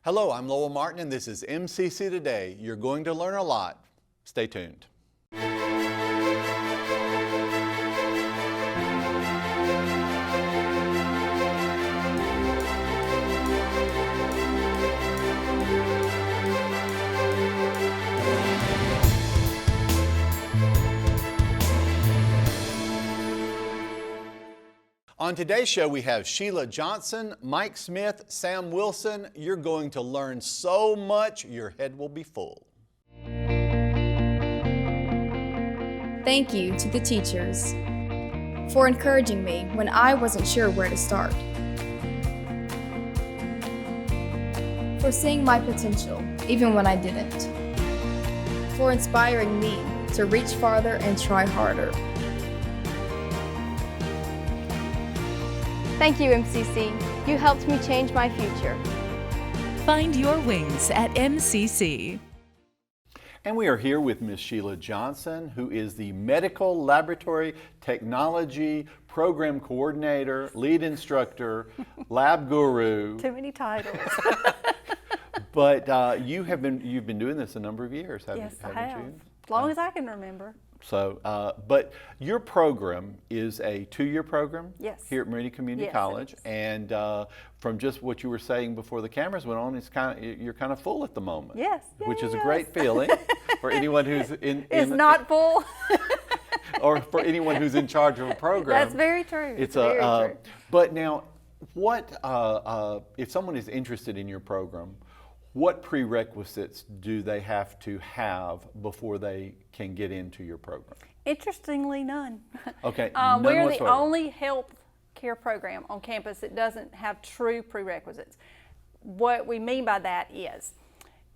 Hello, I'm Lowell Martin and this is MCC Today. You're going to learn a lot. Stay tuned. On today's show, we have Sheila Johnson, Mike Smith, Sam Wilson. You're going to learn so much, your head will be full. Thank you to the teachers for encouraging me when I wasn't sure where to start, for seeing my potential even when I didn't, for inspiring me to reach farther and try harder. Thank you, MCC. You helped me change my future. Find your wings at MCC. And we are here with Miss Sheila Johnson, who is the Medical Laboratory Technology Program Coordinator, Lead Instructor, Lab Guru. Too many titles. But you've been doing this a number of years, haven't Yes, you? I have. As long as I can remember. So, but your program is a 2-year program. Yes. Here at Meridian Community Yes, College, it is. and from just what you were saying before the cameras went on, you're kind of full at the moment. Yes. Which is a great feeling for anyone who's It's not full. or for anyone who's in charge of a program. That's very true. It's very true. But now, what if someone is interested in your program? What prerequisites do they have to have before they can get into your program? Interestingly, none. Okay, none we're whatsoever. the only health care program on campus that doesn't have true prerequisites. What we mean by that is,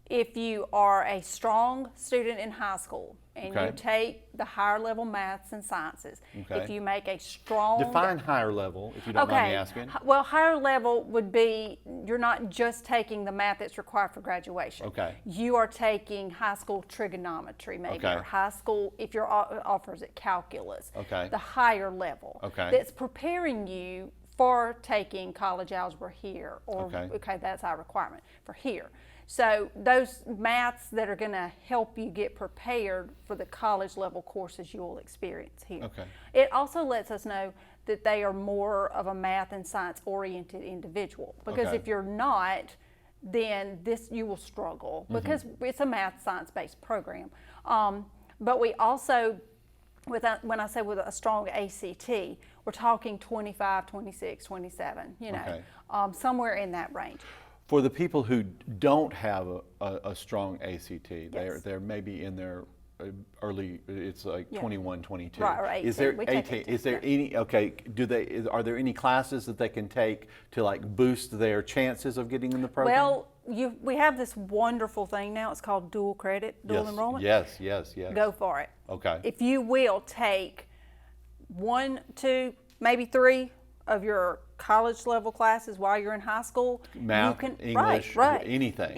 if you are a strong student in high school and Okay. you take the higher level maths and sciences, Okay. if you make a strong... Define higher level, if you don't mind me asking. Well, higher level would be, you're not just taking the math that's required for graduation. Okay. You are taking high school trigonometry maybe, Okay. or high school, if your offers it, calculus. Okay. The higher level. Okay. That's preparing you for taking college algebra here, or, Okay. that's our requirement for here. So those maths that are going to help you get prepared for the college level courses you will experience here. Okay. It also lets us know that they are more of a math and science oriented individual, because Okay. if you're not, then you will struggle, because it's a math science based program. But we also, when I say with a strong ACT, we're talking 25, 26, 27, Okay. Somewhere in that range. For the people who don't have a strong ACT, Yes. they're maybe in their early, it's like Yeah. 21, 22. Right, or 18. Is there We take 18? 18, Is there yeah. any? Okay, are there any classes that they can take to like boost their chances of getting in the program? Well, we have this wonderful thing now. It's called dual credit, dual yes, enrollment. Yes. Go for it. Okay. If you will take 1, 2, maybe 3 of your college level classes while you're in high school, Math, you can, English, right. anything.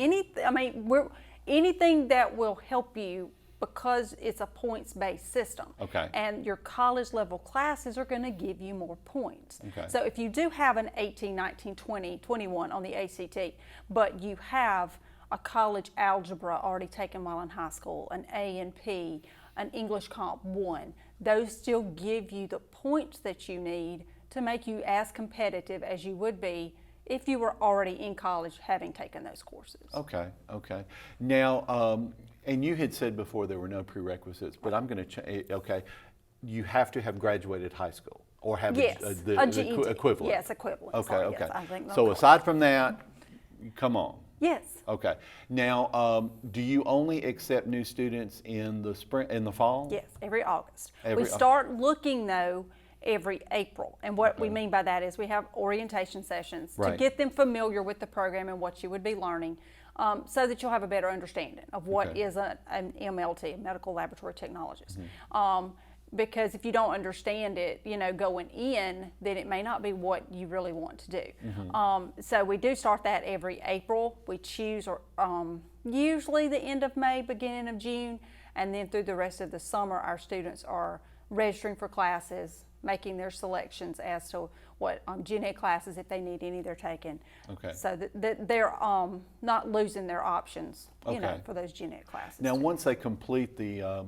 Anything that will help you, because it's a points-based system. Okay. And your college level classes are going to give you more points. Okay. So if you do have an 18, 19, 20, 21 on the ACT, but you have a college algebra already taken while in high school, an A and P, an English Comp 1, those still give you the points that you need to make you as competitive as you would be if you were already in college having taken those courses. Okay. Now, and you had said before there were no prerequisites, but I'm going to okay, you have to have graduated high school or have Yes, the a GED. equivalent. Yes, equivalent. Okay, Sorry, okay. yes, I think So aside from that, come on. Yes. Okay. Now, do you only accept new students in the spring, in the fall? Yes, every August. Every We start looking though every April, and what we Okay. mean by that is we have orientation sessions to Right. get them familiar with the program and what you would be learning, so that you'll have a better understanding of what Okay. is an MLT, a medical laboratory technologist. Mm-hmm. Because if you don't understand it, going in, then it may not be what you really want to do. Mm-hmm. So we do start that every April. We choose usually the end of May, beginning of June, and then through the rest of the summer, our students are registering for classes, making their selections as to what gen ed classes, if they need any, they're taking. Okay. So that they're not losing their options, you know, Okay. for those gen ed classes. Now, too. once they complete the,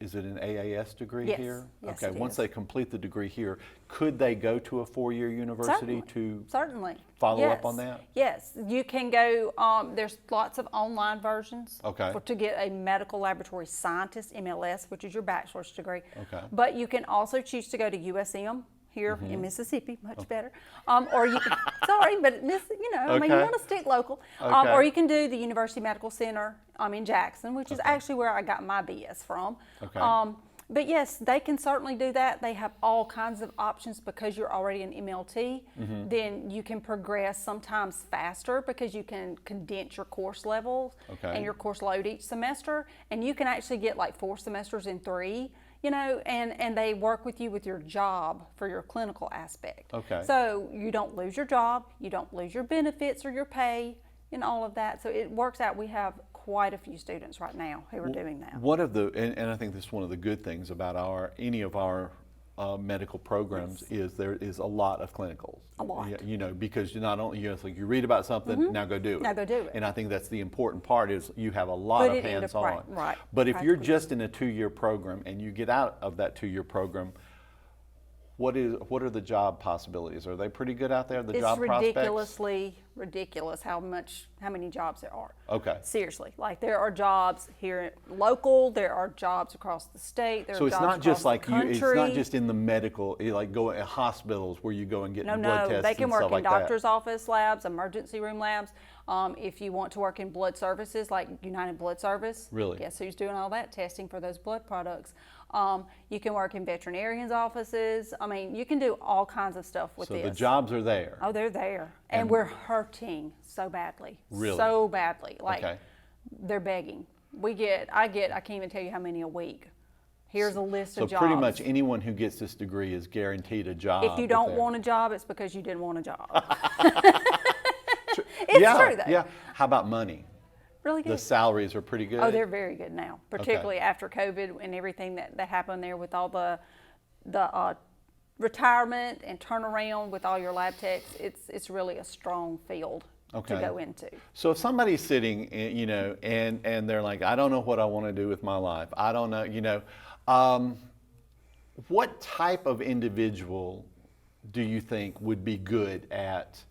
is it an AAS degree Yes. here? Yes, Okay, it once is. they complete the degree here, could they go to a four-year university to Certainly. follow up Yes. on that? Yes, you can go, there's lots of online versions. Okay. To get a medical laboratory scientist, MLS, which is your bachelor's degree. Okay. But you can also choose to go to USM here Mm-hmm. in Mississippi, much better. Or you can, sorry, but I mean, you Okay. want to stick local. Okay. Or you can do the University Medical Center in Jackson, which is actually where I got my BS from. Okay. But yes, they can certainly do that. They have all kinds of options because you're already an MLT. Mm-hmm. Then you can progress sometimes faster because you can condense your course levels Okay. and your course load each semester. And you can actually get like 4 semesters in 3, and they work with you with your job for your clinical aspect. Okay. So you don't lose your job, you don't lose your benefits or your pay and all of that. So it works out. We have quite a few students right now who are doing that. One of the, and I think this is one of the good things about any of our medical programs is there is a lot of clinicals. A lot. Because you not only, it's like you read about something, now go do it. Now go do it. And I think that's the important part is you have a lot Put of it into hands-on. right, But if you're practical. just in a 2-year program and you get out of that 2-year program, what are the job possibilities? Are they pretty good out there, the It's job prospects? ridiculously ridiculous how many jobs there are. Okay. Seriously, like there are jobs here local, there are jobs across the state, there So are it's jobs not just across like the you, country. it's not just in the medical, like go at hospitals where you go and get blood No, tests they can and work stuff in like that. doctor's office labs, emergency room labs. If you want to work in blood services, like United Blood Service. Really? Guess who's doing all that testing for those blood products? You can work in veterinarians' offices. I mean, you can do all kinds of stuff with So this. the jobs are there. Oh, they're there. And we're hurting so badly. Really? So badly. Like, Okay. they're begging. I can't even tell you how many a week. Here's a list So of jobs. pretty much anyone who gets this degree is guaranteed a job. If you don't with want a job, it's because you didn't want a job. it. It's Yeah, true, though. yeah. How about money? Really good. The salaries are pretty good. Oh, they're very good now, particularly after COVID and everything that happened there with all the retirement and turnaround with all your lab techs. It's really a strong field Okay. to go into. So if somebody's sitting, and they're like, I don't know what I want to do with my life. I don't know, what type of individual do you think would be good at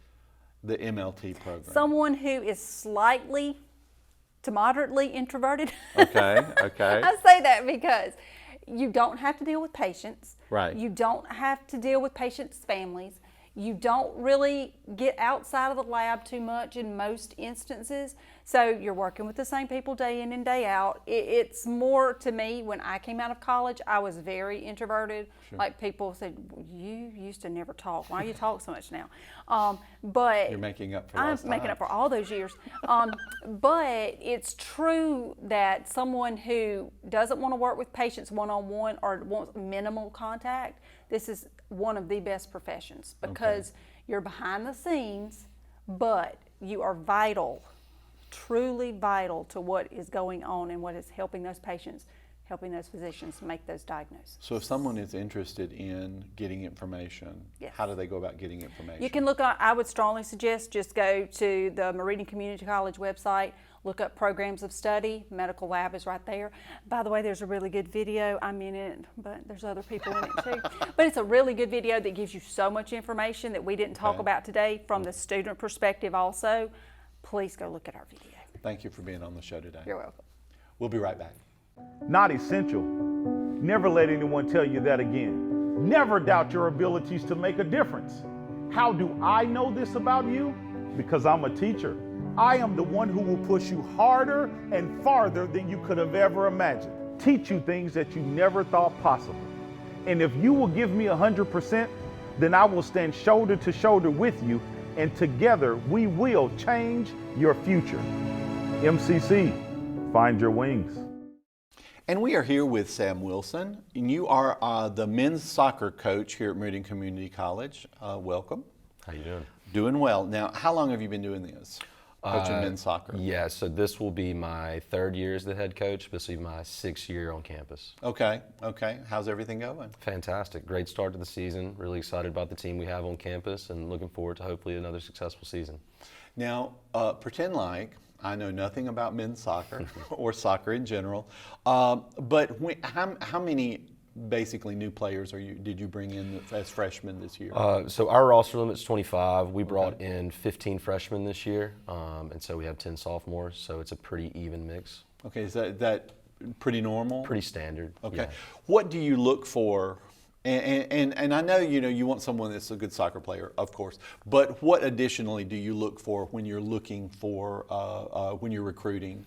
the MLT program? Someone who is slightly to moderately introverted. Okay, okay. I say that because you don't have to deal with patients. Right. You don't have to deal with patients' families. You don't really get outside of the lab too much in most instances. So you're working with the same people day in and day out. It's more, to me, when I came out of college, I was very introverted. Sure. Like people said, you used to never talk. Why do you talk so much now? But You're making up for I'm lost making time. up for all those years. But it's true that someone who doesn't want to work with patients one-on-one or wants minimal contact, this is one of the best professions because you're behind the scenes, but you are vital, truly vital to what is going on and what is helping those patients, helping those physicians make those diagnoses. So if someone is interested in getting information, Yes. how do they go about getting information? You can look on, I would strongly suggest just go to the Meridian Community College website, look up programs of study, medical lab is right there. By the way, there's a really good video, I'm in it, but there's other people in it too. But it's a really good video that gives you so much information that we didn't talk Okay. about today from the student perspective also. Please go look at our video. Thank you for being on the show today. You're welcome. We'll be right back. Not essential. Never let anyone tell you that again. Never doubt your abilities to make a difference. How do I know this about you? Because I'm a teacher. I am the one who will push you harder and farther than you could have ever imagined. Teach you things that you never thought possible. And if you will give me 100%, then I will stand shoulder to shoulder with you, and together we will change your future. MCC, find your wings. And we are here with Sam Wilson, and you are the men's soccer coach here at Meridian Community College. Welcome. How you doing? Doing well. Now, how long have you been doing this? coaching men's soccer? Yeah, so this will be my 3rd year as the head coach. This will be my 6th year on campus. Okay. How's everything going? Fantastic. Great start to the season. Really excited about the team we have on campus and looking forward to hopefully another successful season. Now, pretend like I know nothing about men's soccer or soccer in general, but how many basically new players did you bring in as freshmen this year? So our roster limit's 25. We brought in 15 freshmen this year, and so we have 10 sophomores. So it's a pretty even mix. Okay, is that pretty normal? Pretty standard. Okay. Yeah. What do you look for? And I know you want someone that's a good soccer player, of course. But what additionally do you look for when you're looking for when you're recruiting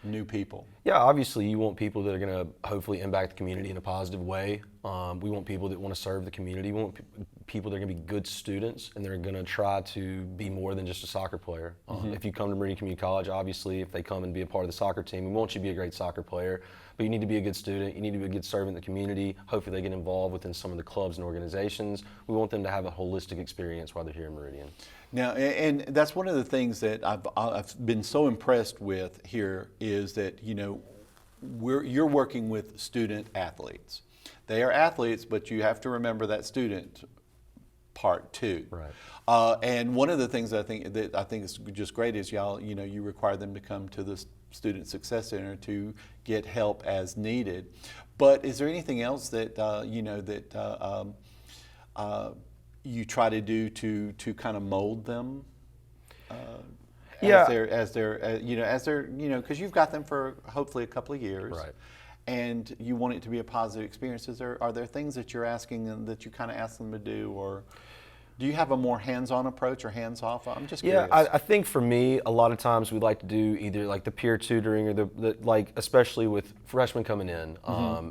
new people? Yeah, obviously you want people that are going to hopefully impact the community in a positive way. We want people that want to serve the community. We want people that are going to be good students and they're going to try to be more than just a soccer player. If you come to Meridian Community College, obviously if they come and be a part of the soccer team, we want you to be a great soccer player, but you need to be a good student. You need to be a good servant in the community. Hopefully they get involved within some of the clubs and organizations. We want them to have a holistic experience while they're here in Meridian. Now, and that's one of the things that I've been so impressed with here is that, you're working with student athletes. They are athletes, but you have to remember that student part too. Right. And one of the things I think is just great is you require them to come to the Student Success Center to get help as needed. But is there anything else that you try to do to kind of mold them? As they're because you've got them for hopefully a couple of years, Right. And you want it to be a positive experience. Are there things that you're asking them that you kind of ask them to do, or do you have a more hands-on approach or hands-off? I'm just curious. Yeah, I think for me, a lot of times we like to do either like the peer tutoring or the like, especially with freshmen coming in,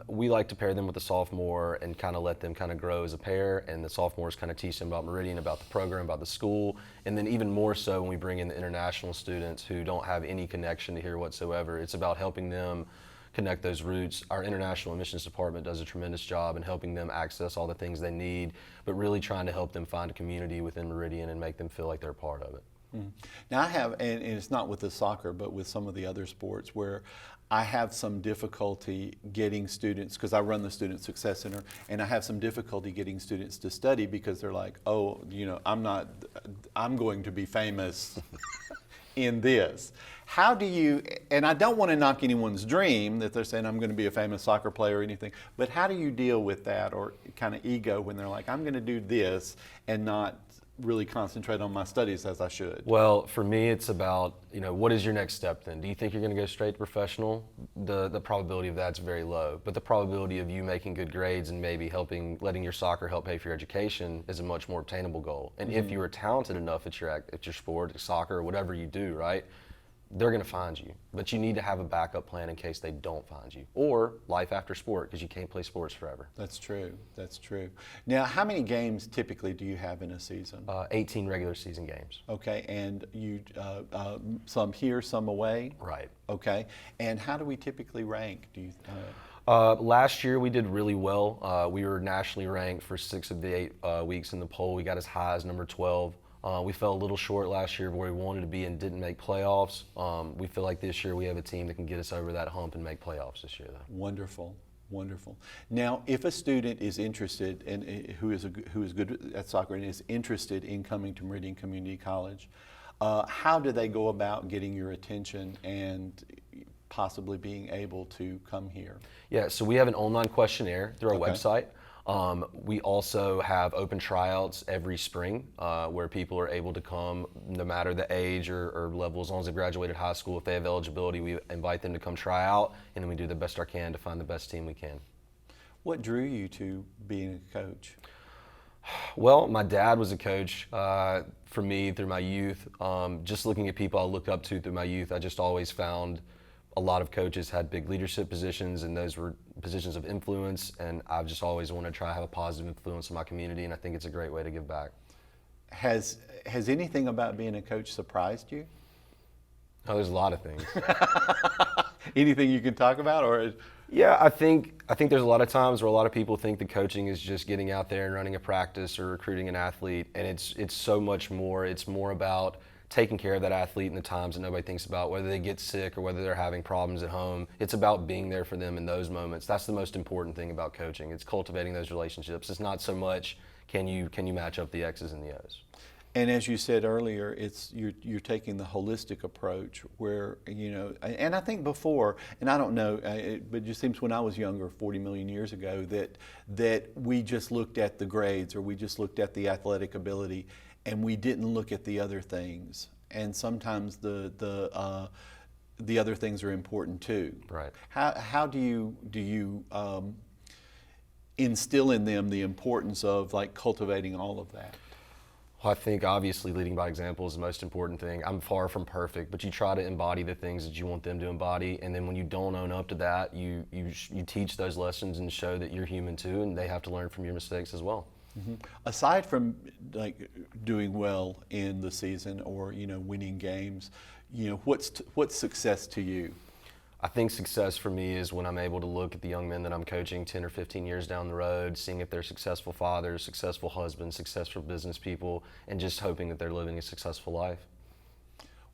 we like to pair them with a sophomore and kind of let them kind of grow as a pair, and the sophomores kind of teach them about Meridian, about the program, about the school, and then even more so when we bring in the international students who don't have any connection to here whatsoever. It's about helping them connect those roots. Our international admissions department does a tremendous job in helping them access all the things they need, but really trying to help them find a community within Meridian and make them feel like they're a part of it. Now I have, and it's not with the soccer, but with some of the other sports where I have some difficulty getting students, because I run the Student Success Center, and I have some difficulty getting students to study because they're like, oh, I'm going to be famous in this. How do you, and I don't want to knock anyone's dream that they're saying I'm going to be a famous soccer player or anything, but how do you deal with that or kind of ego when they're like, I'm going to do this and not really concentrate on my studies as I should? Let's for me, it's about, what is your next step then? Do you think you're going to go straight to professional? The probability of that's very low, but the probability of you making good grades and maybe letting your soccer help pay for your education is a much more obtainable goal. And if you are talented enough at your sport, soccer, or whatever you do, right, they're going to find you. But you need to have a backup plan in case they don't find you, or life after sport, because you can't play sports forever. That's true. That's true. Now, how many games typically do you have in a season? 18 regular season games. Okay, and you some here, some away. Right. Okay, and how do we typically rank? Do you? Last year we did really well. We were nationally ranked for 6 of the 8 weeks in the poll. We got as high as number 12. We fell a little short last year of where we wanted to be and didn't make playoffs. We feel like this year we have a team that can get us over that hump and make playoffs this year, though. Wonderful, wonderful. Now, if a student is interested and who is good at soccer and is interested in coming to Meridian Community College, how do they go about getting your attention and possibly being able to come here? Yeah, so we have an online questionnaire through our website. We also have open tryouts every spring where people are able to come no matter the age or level, as long as they've graduated high school. If they have eligibility, we invite them to come try out, and then we do the best I can to find the best team we can. What drew you to being a coach? Well, my dad was a coach for me through my youth. Just looking at people I looked up to through my youth, I just always found a lot of coaches had big leadership positions, and those were positions of influence, and I've just always wanted to try to have a positive influence in my community, and I think it's a great way to give back. Has anything about being a coach surprised you? Oh, there's a lot of things. Anything you can talk about, or? Yeah, I think there's a lot of times where a lot of people think that coaching is just getting out there and running a practice or recruiting an athlete, and it's so much more. It's more about taking care of that athlete in the times that nobody thinks about, whether they get sick or whether they're having problems at home. It's about being there for them in those moments. That's the most important thing about coaching. It's cultivating those relationships. It's not so much can you match up the X's and the O's. And as you said earlier, it's you're taking the holistic approach where, and I think before, and I don't know, but it just seems when I was younger, 40 million years ago, that we just looked at the grades or we just looked at the athletic ability, and we didn't look at the other things. And sometimes the other things are important too. Right. How do you instill in them the importance of like cultivating all of that? Well, I think obviously leading by example is the most important thing. I'm far from perfect, but you try to embody the things that you want them to embody, and then when you don't own up to that, you teach those lessons and show that you're human too, and they have to learn from your mistakes as well. Mm-hmm. Aside from like doing well in the season or winning games, what's success to you? I think success for me is when I'm able to look at the young men that I'm coaching 10 or 15 years down the road, seeing if they're successful fathers, successful husbands, successful business people, and just hoping that they're living a successful life.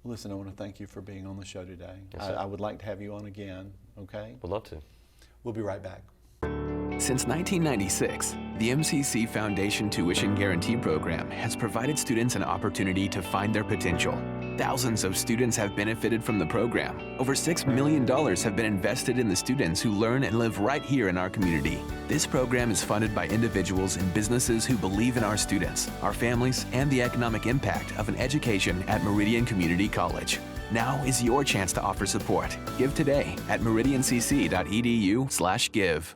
Well, listen, I want to thank you for being on the show today. Yes, I would like to have you on again, okay? Would love to. We'll be right back. Since 1996, the MCC Foundation Tuition Guarantee Program has provided students an opportunity to find their potential. Thousands of students have benefited from the program. Over $6 million have been invested in the students who learn and live right here in our community. This program is funded by individuals and businesses who believe in our students, our families, and the economic impact of an education at Meridian Community College. Now is your chance to offer support. Give today at meridiancc.edu/give.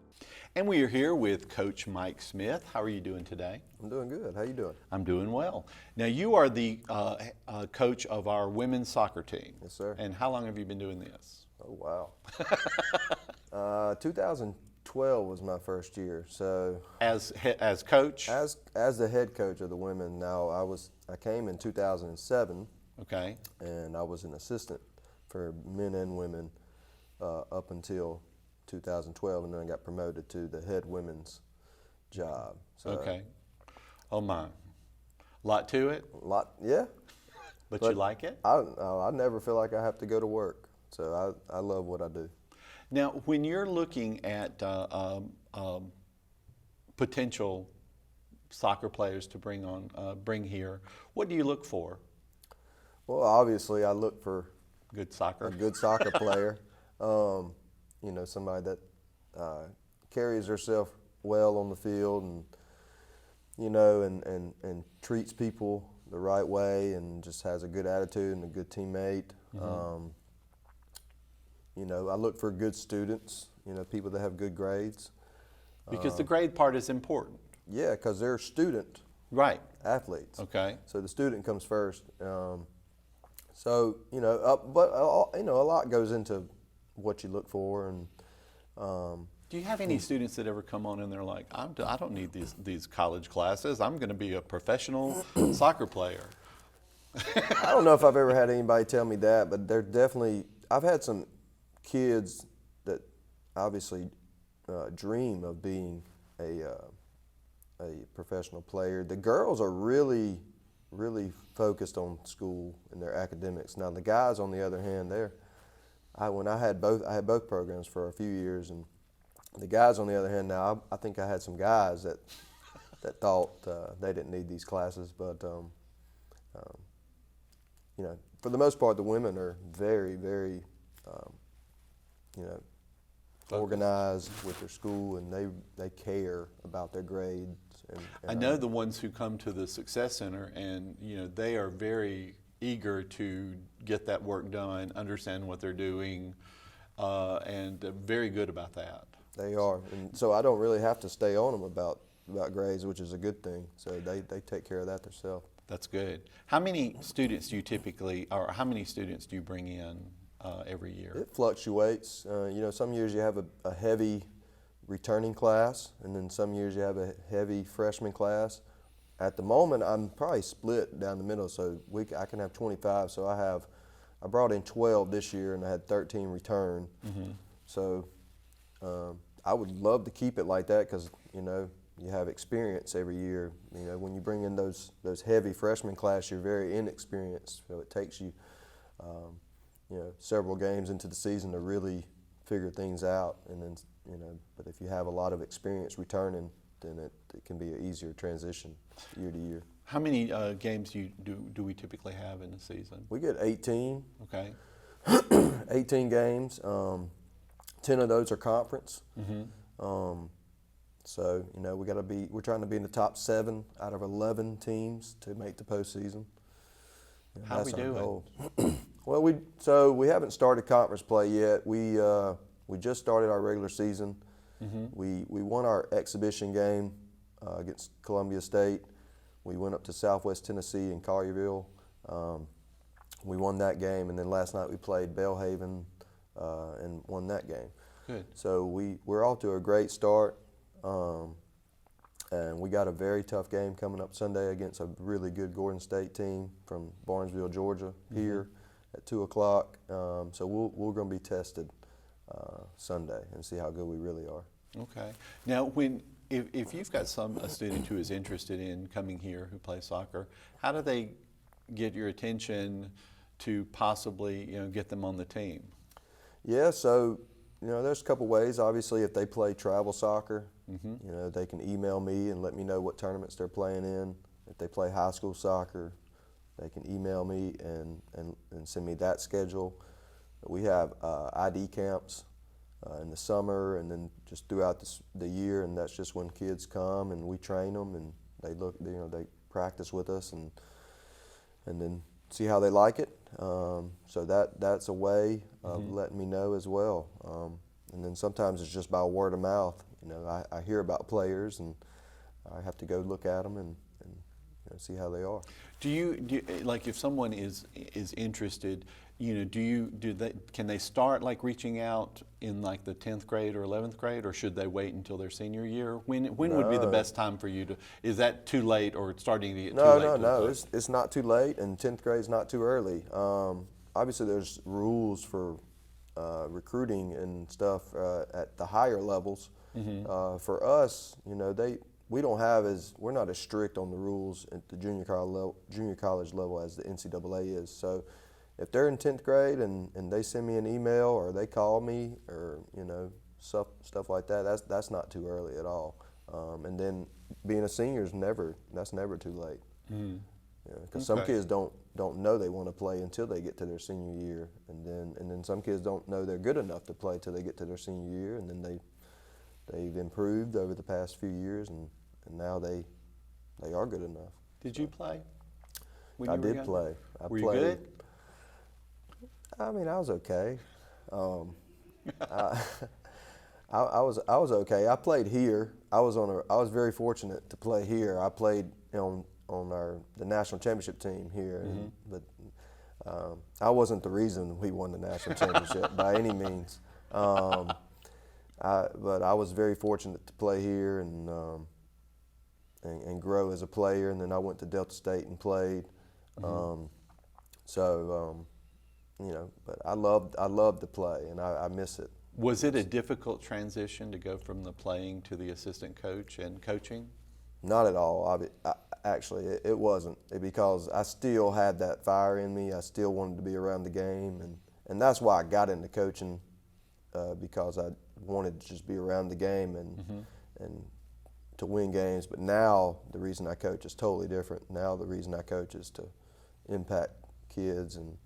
And we are here with Coach Mike Smith. How are you doing today? I'm doing good. How you doing? I'm doing well. Now, you are the coach of our women's soccer team. Yes, sir. And how long have you been doing this? Oh, wow. 2012 was my first year. So as coach? As the head coach of the women. Now, I came in 2007. Okay. And I was an assistant for men and women up until 2012, and then I got promoted to the head women's job. So, okay. Oh my. Lot to it? Yeah. But you like it? I never feel like I have to go to work. So I love what I do. Now, when you're looking at potential soccer players to bring here, what do you look for? Well, obviously, I look for a good soccer player. Somebody that carries herself well on the field and treats people the right way and just has a good attitude and a good teammate. Mm-hmm. I look for good students, people that have good grades. Because the grade part is important. Yeah, because they're student athletes. Okay. So the student comes first. But a lot goes into what you look for. And do you have any students that ever come on and they're like, I don't need these college classes. I'm going to be a professional soccer player. I don't know if I've ever had anybody tell me that, but they're definitely. I've had some kids that obviously dream of being a professional player. The girls are really focused on school and their academics. Now the guys, on the other hand, I had both programs for a few years, and the guys, on the other hand, now I think I had some guys that thought they didn't need these classes, but for the most part, the women are very, very organized with their school, and they care about their grades. And I know the ones who come to the Success Center, and they are very eager to get that work done, understand what they're doing, and very good about that. They are, and so I don't really have to stay on them about grades, which is a good thing. So they take care of that themselves. That's good. How many students do you bring in every year? It fluctuates. Some years you have a heavy returning class, and then some years you have a heavy freshman class. At the moment, I'm probably split down the middle, so I can have 25. So I brought in 12 this year, and I had 13 return. Mm-hmm. So I would love to keep it like that because you have experience every year. You know, when you bring in those heavy freshman class, you're very inexperienced. So it takes you, you know, several games into the season to really figure things out. And then, you know, but if you have a lot of experience returning, then it can be an easier transition year to year. How many games do we typically have in a season? We get 18. Okay. 18 games. 10 of those are conference. So, you know, we're trying to be in the top 7 out of 11 teams to make the postseason. How are we doing? Well, we haven't started conference play yet. We just started our regular season. We won our exhibition game against Columbia State. We went up to Southwest Tennessee in Collierville. We won that game, and then last night we played Belhaven and won that game. Good. So we're off to a great start, and we got a very tough game coming up Sunday against a really good Gordon State team from Barnesville, Georgia, here at 2 o'clock. So we're going to be tested Sunday and see how good we really are. Okay. Now, if you've got a student who is interested in coming here who plays soccer, how do they get your attention to possibly, you know, get them on the team? Yeah, so, you know, there's a couple ways. Obviously, if they play travel soccer, you know, they can email me and let me know what tournaments they're playing in. If they play high school soccer, they can email me and send me that schedule. We have ID camps in the summer and then just throughout the year, and that's just when kids come and we train them and they they practice with us and then see how they like it. So that's a way of letting me know as well. And then sometimes it's just by word of mouth. You know, I hear about players and I have to go look at them and you know, see how they are. Do you like if someone is interested, you know, can they start like reaching out in like the 10th grade or 11th grade, or should they wait until their senior year? When would be the best time for you to? Is that too late or starting to get too late? No. It's not too late, and 10th grade is not too early. Obviously, there's rules for recruiting and stuff at the higher levels. For us, you know, we're not as strict on the rules at the junior college level as the NCAA is. So if they're in 10th grade and they send me an email or they call me or, you know, stuff like that, that's not too early at all. And then being a senior is never too late. Because some kids don't know they want to play until they get to their senior year, and then some kids don't know they're good enough to play till they get to their senior year, and then they've improved over the past few years, and now they are good enough. Did you play? I did play. Were you good? I mean, I was okay. I was okay. I played here. I was very fortunate to play here. I played on the national championship team here, but I wasn't the reason we won the national championship by any means. But I was very fortunate to play here and grow as a player. And then I went to Delta State and played. You know, but I loved to play, and I miss it. Was it a difficult transition to go from the playing to the assistant coach and coaching? Not at all. Actually, it wasn't, because I still had that fire in me. I still wanted to be around the game, and that's why I got into coaching, because I wanted to just be around the game and to win games. But now the reason I coach is totally different. Now the reason I coach is to impact kids and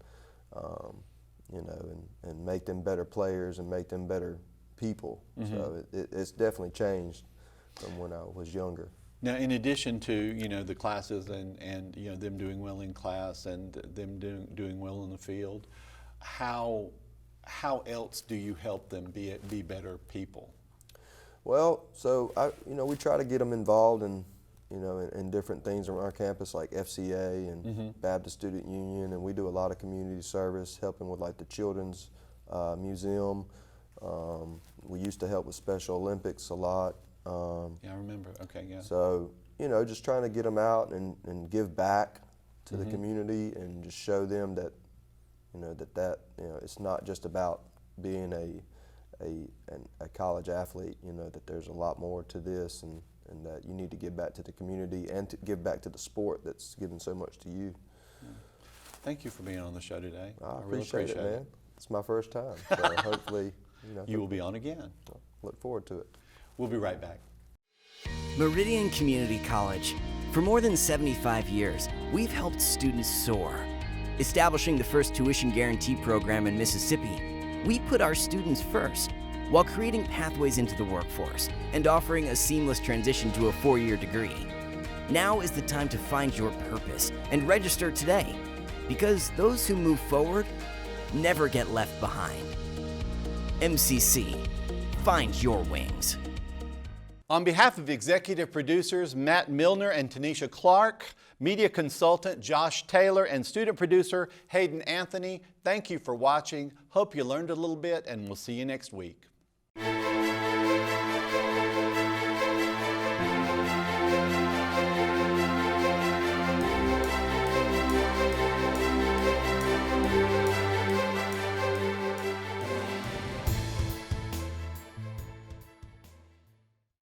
you know, and make them better players and make them better people. So it's definitely changed from when I was younger. Now, in addition to, you know, the classes and you know, them doing well in class and them doing well in the field, how else do you help them be better people? Well, so we try to get them involved in different things on our campus, like FCA and Baptist Student Union, and we do a lot of community service, helping with like the Children's Museum. We used to help with Special Olympics a lot. Yeah, I remember. Okay, yeah. So, you know, just trying to get them out and give back to the community and just show them that, you know, it's not just about being a college athlete, you know, that there's a lot more to this, and and that you need to give back to the community and to give back to the sport that's given so much to you. Thank you for being on the show today. I really appreciate it, man. It's my first time, so hopefully, You will be on again. look forward to it. We'll be right back. Meridian Community College. For more than 75 years, we've helped students soar. Establishing the first tuition guarantee program in Mississippi, we put our students first while creating pathways into the workforce and offering a seamless transition to a 4-year degree. Now is the time to find your purpose and register today, because those who move forward never get left behind. MCC, find your wings. On behalf of executive producers Matt Milner and Tanisha Clark, media consultant Josh Taylor, and student producer Hayden Anthony, thank you for watching. Hope you learned a little bit, and we'll see you next week.